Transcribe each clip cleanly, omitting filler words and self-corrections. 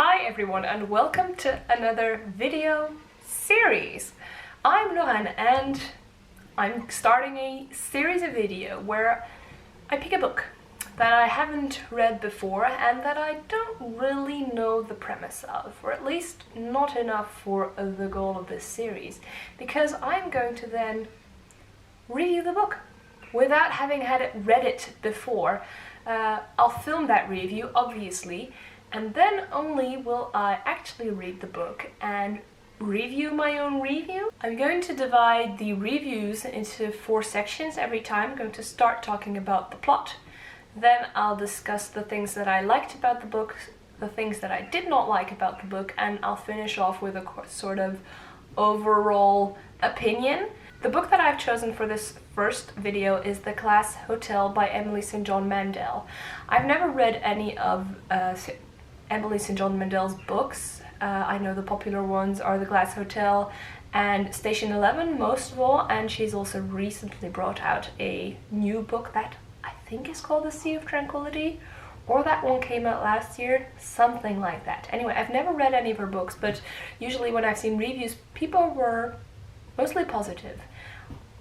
Hi everyone and welcome to another video series. I'm Lauren and I'm starting a series of video where I pick a book that I haven't read before and that I don't really know the premise of, or at least not enough for the goal of this series, because I'm going to then review the book without having read it before. I'll film that review, obviously, and then only will I actually read the book and review my own review. I'm going to divide the reviews into 4 sections every time. I'm going to start talking about the plot, then I'll discuss the things that I liked about the book, the things that I did not like about the book, and I'll finish off with a sort of overall opinion. The book that I've chosen for this first video is The Glass Hotel by Emily St John Mandel. I've never read any of Emily St John Mandel's books. I know the popular ones are The Glass Hotel and Station 11 most of all, and she's also recently brought out a new book that I think is called The Sea of Tranquility, or that one came out last year, something like that. Anyway, I've never read any of her books, but usually when I've seen reviews, people were mostly positive.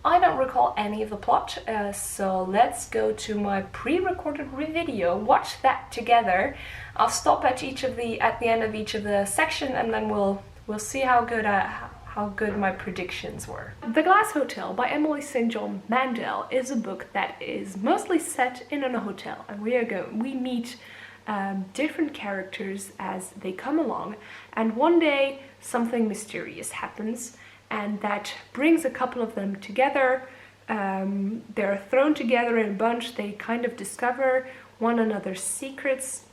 I don't recall any of the plot, so let's go to my pre-recorded video, watch that together. I'll stop at the end of each of the section, and then we'll see how good my predictions were. The Glass Hotel by Emily St John Mandel is a book that is mostly set in a hotel, and we meet different characters as they come along, and one day something mysterious happens and that brings a couple of them together. They're thrown together in a bunch. They kind of discover one another's secrets.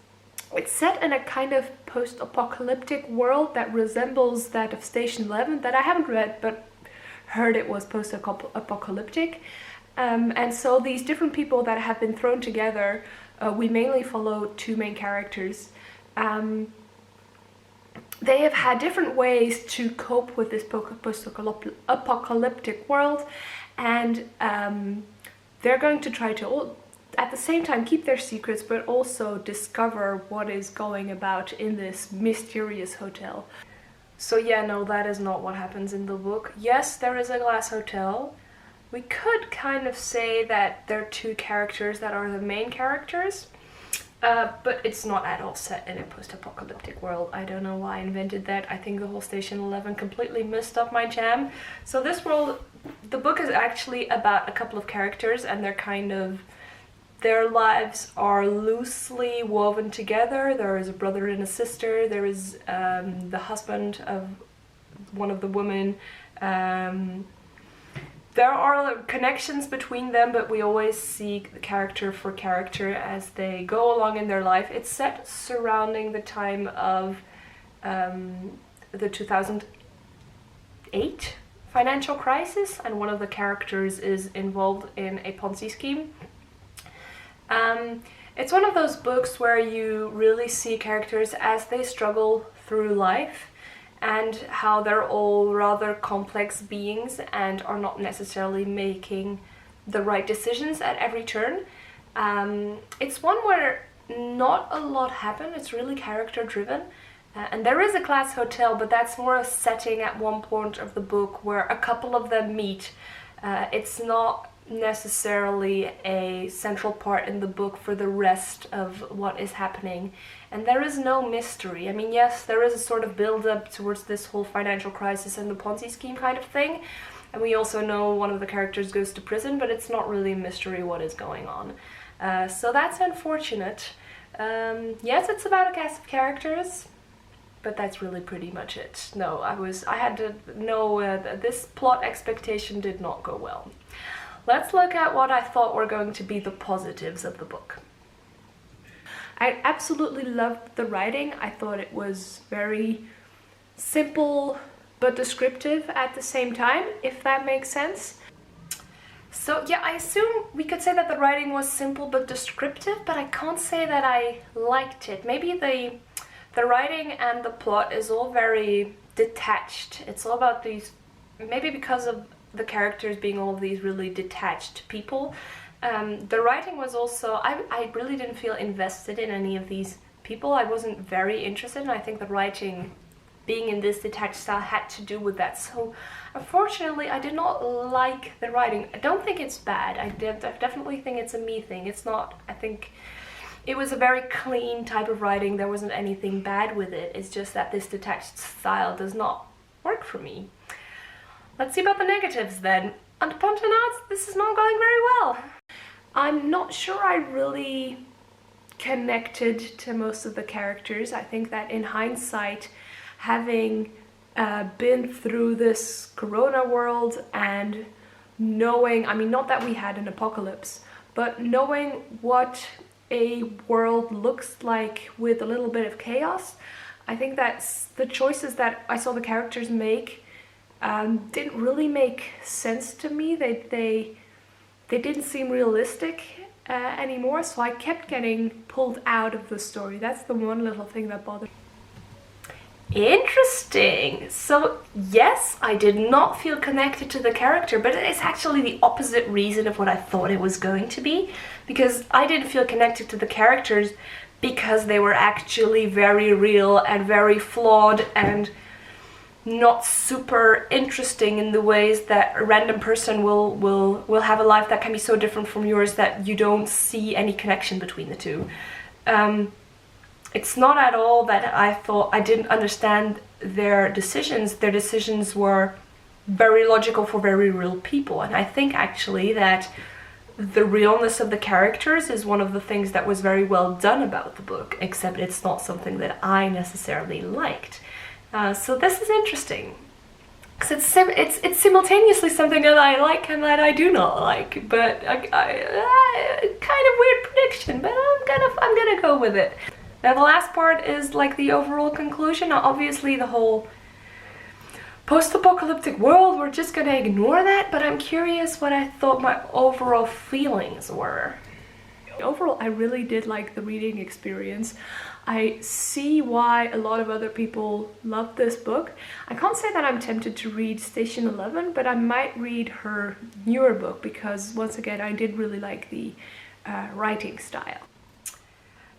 It's set in a kind of post-apocalyptic world that resembles that of Station 11 that I haven't read but heard it was post-apocalyptic. And so these different people that have been thrown together, we mainly follow 2 main characters. They have had different ways to cope with this post-apocalyptic world, and they're going to try to at the same time keep their secrets but also discover what is going about in this mysterious hotel. So yeah, no, that is not what happens in the book. Yes, there is a glass hotel. We could kind of say that there are 2 characters that are the main characters. But it's not at all set in a post-apocalyptic world. I don't know why I invented that. I think the whole Station 11 completely messed up my jam. So this world, the book is actually about a couple of characters, and their lives are loosely woven together. There is a brother and a sister. There is the husband of one of the women. There are connections between them, but we always see character for character as they go along in their life. It's set surrounding the time of the 2008 financial crisis, and one of the characters is involved in a Ponzi scheme. It's one of those books where you really see characters as they struggle through life, and how they're all rather complex beings and are not necessarily making the right decisions at every turn. It's one where not a lot happens. It's really character driven, and there is a glass hotel, but that's more a setting at one point of the book where a couple of them meet. It's not necessarily a central part in the book for the rest of what is happening, and there is no mystery. I mean, yes, there is a sort of build-up towards this whole financial crisis and the Ponzi scheme kind of thing, and we also know one of the characters goes to prison, but it's not really a mystery what is going on. So that's unfortunate. Yes, it's about a cast of characters, but that's really pretty much it. No, I had to know this plot expectation did not go well. Let's look at what I thought were going to be the positives of the book. I absolutely loved the writing. I thought it was very simple but descriptive at the same time, if that makes sense. So yeah, I assume we could say that the writing was simple but descriptive, but I can't say that I liked it. Maybe the writing and the plot is all very detached. It's all about these, maybe because of the characters being all of these really detached people. The writing was also, I really didn't feel invested in any of these people I wasn't very interested in. I think the writing, being in this detached style, had to do with that. So unfortunately, I did not like the writing. I don't think it's bad. I definitely think it's a me thing. It's not, I think it was a very clean type of writing. There wasn't anything bad with it. It's just that this detached style does not work for me. Let's see about the negatives then. And upon out, this is not going very well. I'm not sure I really connected to most of the characters. I think that in hindsight, having been through this corona world and knowing, I mean, not that we had an apocalypse, but knowing what a world looks like with a little bit of chaos, I think that's the choices that I saw the characters make didn't really make sense to me. They didn't seem realistic anymore, so I kept getting pulled out of the story. That's the one little thing that bothered me. Interesting. So yes, I did not feel connected to the character, but it's actually the opposite reason of what I thought it was going to be, because I didn't feel connected to the characters because they were actually very real and very flawed and not super interesting in the ways that a random person will have a life that can be so different from yours that you don't see any connection between the two. It's not at all that I thought I didn't understand their decisions. Their decisions were very logical for very real people, and I think actually that the realness of the characters is one of the things that was very well done about the book, except it's not something that I necessarily liked. So this is interesting, because it's simultaneously something that I like and that I do not like. But kind of weird prediction, but I'm gonna go with it. Now the last part is like the overall conclusion. Now obviously the whole post-apocalyptic world, we're just gonna ignore that. But I'm curious what I thought my overall feelings were. Overall, I really did like the reading experience. I see why a lot of other people love this book. I can't say that I'm tempted to read Station 11, but I might read her newer book because, once again, I did really like the writing style.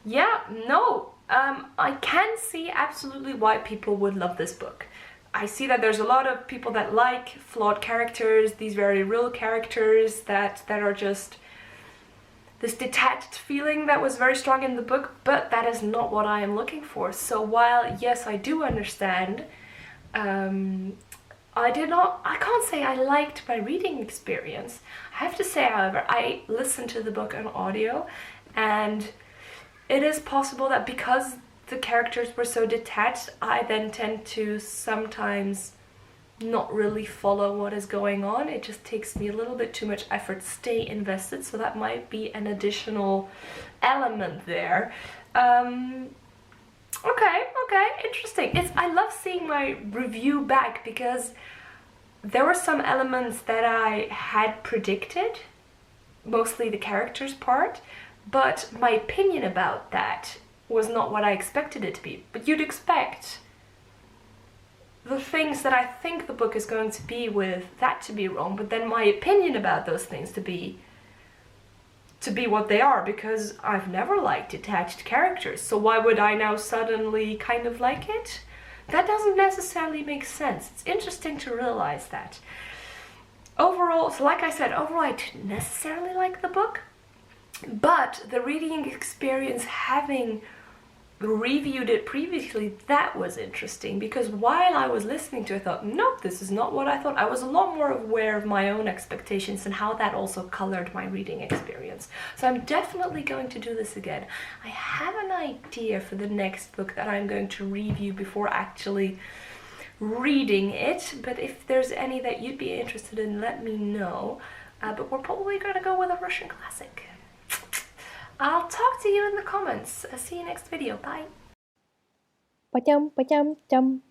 Yeah, no, I can see absolutely why people would love this book. I see that there's a lot of people that like flawed characters, these very real characters that are just this detached feeling that was very strong in the book, but that is not what I am looking for. So while, yes, I do understand, I can't say I liked my reading experience. I have to say, however, I listened to the book on audio, and it is possible that because the characters were so detached, I then tend to sometimes not really follow what is going on. It just takes me a little bit too much effort to stay invested, so that might be an additional element there. Okay, interesting. I love seeing my review back because there were some elements that I had predicted, mostly the characters part, but my opinion about that was not what I expected it to be. But you'd expect the things that I think the book is going to be with that to be wrong, but then my opinion about those things to be what they are, because I've never liked detached characters, so why would I now suddenly kind of like it? That doesn't necessarily make sense. It's interesting to realize that. Overall, so like I said, overall I didn't necessarily like the book, but the reading experience, having reviewed it previously, that was interesting, because while I was listening to it, I thought, nope, this is not what I thought. I was a lot more aware of my own expectations and how that also colored my reading experience. So I'm definitely going to do this again. I have an idea for the next book that I'm going to review before actually reading it, but if there's any that you'd be interested in, let me know. But we're probably going to go with a Russian classic. I'll talk to you in the comments. See you next video. Bye. Ba-chum, ba-chum, chum.